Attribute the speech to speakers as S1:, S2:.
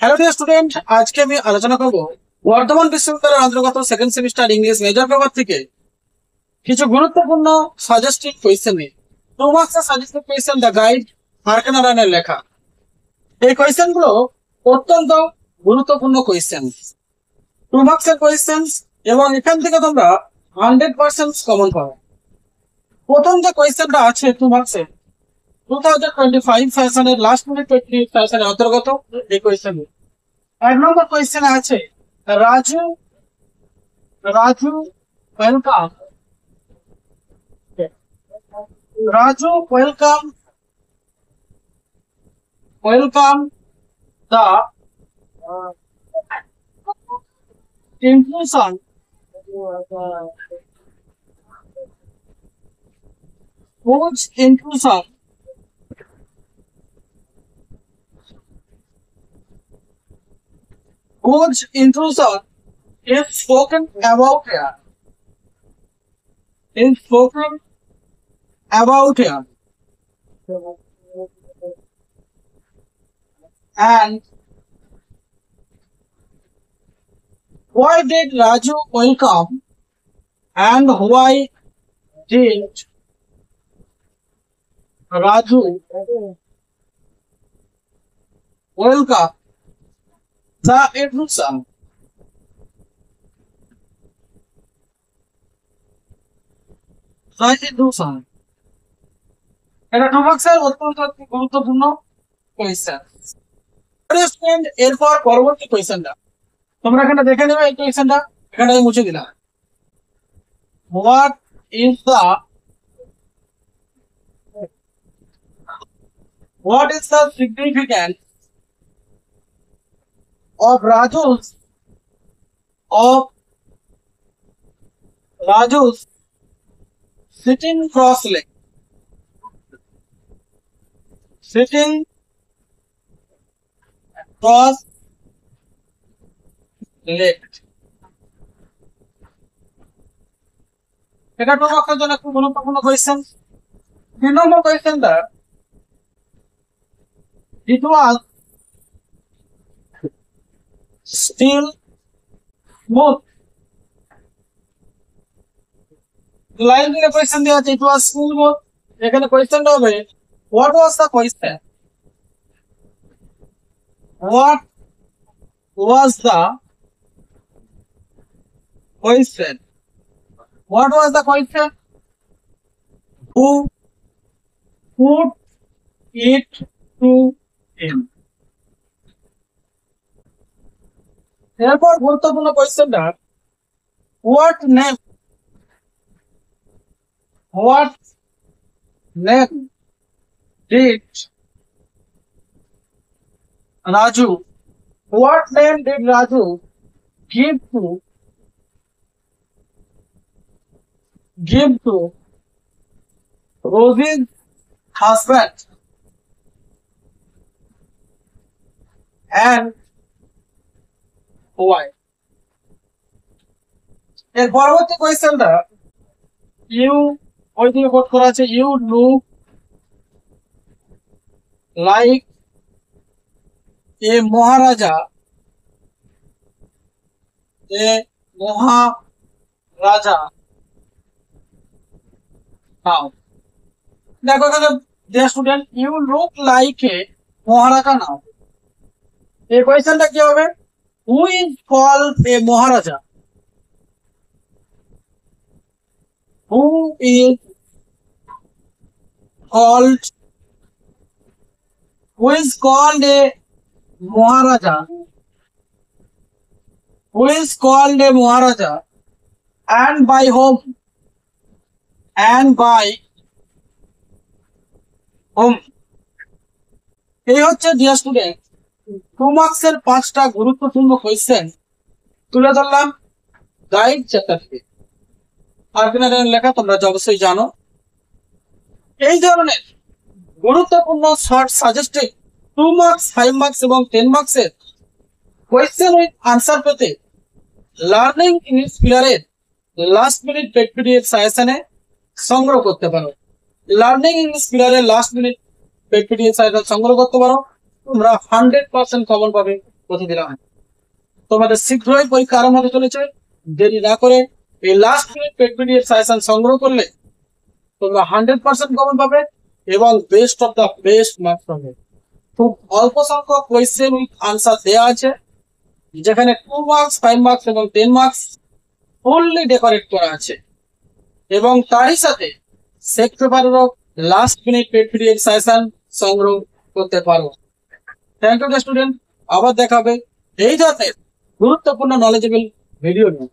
S1: Hello dear student, আজকে আমি আলোচনা করব বর্ধমান বিশ্ববিদ্যালয়ের অন্তর্গত second semester English major paper থেকে কিছু গুরুত্বপূর্ণ সাজেস্টিভ কোয়েশ্চেন নিয়ে। 2 মার্কসের সাজেস্টিভ কোয়েশ্চেন দ্য গাইড মার্কেনারায়ণের লেখা। এই কোয়েশ্চেন গুলো অত্যন্ত গুরুত্বপূর্ণ কোয়েশ্চেন, 2 মার্কসের কোয়েশ্চেন, এবং এখান থেকে তোমরা 100% কমন পাবে। প্রথম যে কোয়েশ্চেনটা আছে 2 মার্কসের 2025 সেশনের লাস্ট মিনিট 20 সেশনের অন্তর্গত এই কোয়েশ্চেন। 1 নম্বর কোয়েশ্চেনে আছে Raju Raju welcome welcome the inclusion whose inclusion is spoken about here. And why did Raju welcome, and why did Raju welcome the inclusion? এটা 2 মার্কসের অত্যন্ত গুরুত্বপূর্ণ কোয়েশ্চেন। এরপর পরবর্তী কোয়েশ্চেনটা তোমরা এখানে দেখে নেবে। এই কোয়েশ্চেনটা এখানে আমি মুছে দিলাম। What is the significance of Raju's sitting cross-legged? এটা 2 মার্কের জন্য খুব গুরুত্বপূর্ণ কোয়েশ্চেন। 3 নম্বর কোয়েশ্চেনটা, it was still smooth। Line দিয়ে কোয়েশ্চেন দেওয়া আছে, it was still smooth। এখানে কোয়েশ্চেনটা হবে what was the question? What was the question? Who put it to him? এরপর গুরুত্বপূর্ণ কোয়েশ্চেনটা, what name did Raju give to Rosie's husband, and why? এর পরবর্তী কোয়েশ্চেনটা, ওই দিকে কোট করা আছে, you look like a Maharaja now। দেখো এখানে dear student, you look like a Maharaja now। এই কোয়েশ্চেনটা কি হবে? who is called a Maharaja? Who is called a Maharaja? And by whom? এই হচ্ছে ডিয়ার স্টুডেন্ট 2 মার্কসের 5টা গুরুত্বপূর্ণ কোয়েশ্চেন তুলে ধরলাম গাইড চ্যাপ্টার থেকে। মার্কেনারায়ণের লেখা তোমরা অবশ্যই জানো। এই ধরনের গুরুত্বপূর্ণ শর্ট সাজেস্টিভ 2 মার্কস, 5 মার্কস এবং 10 মার্কসের কোয়েশ্চেন উইথ আনসার পেতে লার্নিং ইংলিশ প্লেয়ারের লাস্ট মিনিট পিডিএফ সাজেশনে সংগ্রহ করতে পারো। লার্নিং ইংলিশ প্লেয়ারের লাস্ট মিনিট পিডিএফ সাজেশন সংগ্রহ করতে পারো। তোমরা 100% কমন পাবে কথা দিলাম। তোমাদের শীঘ্রই পরীক্ষা আরম্ভ হতে চলেছে, দেরি না করে এই last minute paid PDF suggestion সংগ্রহ করলে তোমরা 100% কমন পাবে এবং best of the best marks পাবে। খুব অল্প সংখ্যক কোয়েশ্চেন উইথ আনসার দেওয়া আছে, যেখানে 2 মার্কস, 5 মার্কস এবং 10 মার্কস ফুললি ডেকোরেট করা আছে, এবং তারই সাথে সেক পেপারেরও last minute paid PDF suggestion সংগ্রহ করতে পারো। থ্যাংক ইউ স্টুডেন্ট, আবার দেখাবে এই ধরনের গুরুত্বপূর্ণ নলেজেবল ভিডিও নিয়ে।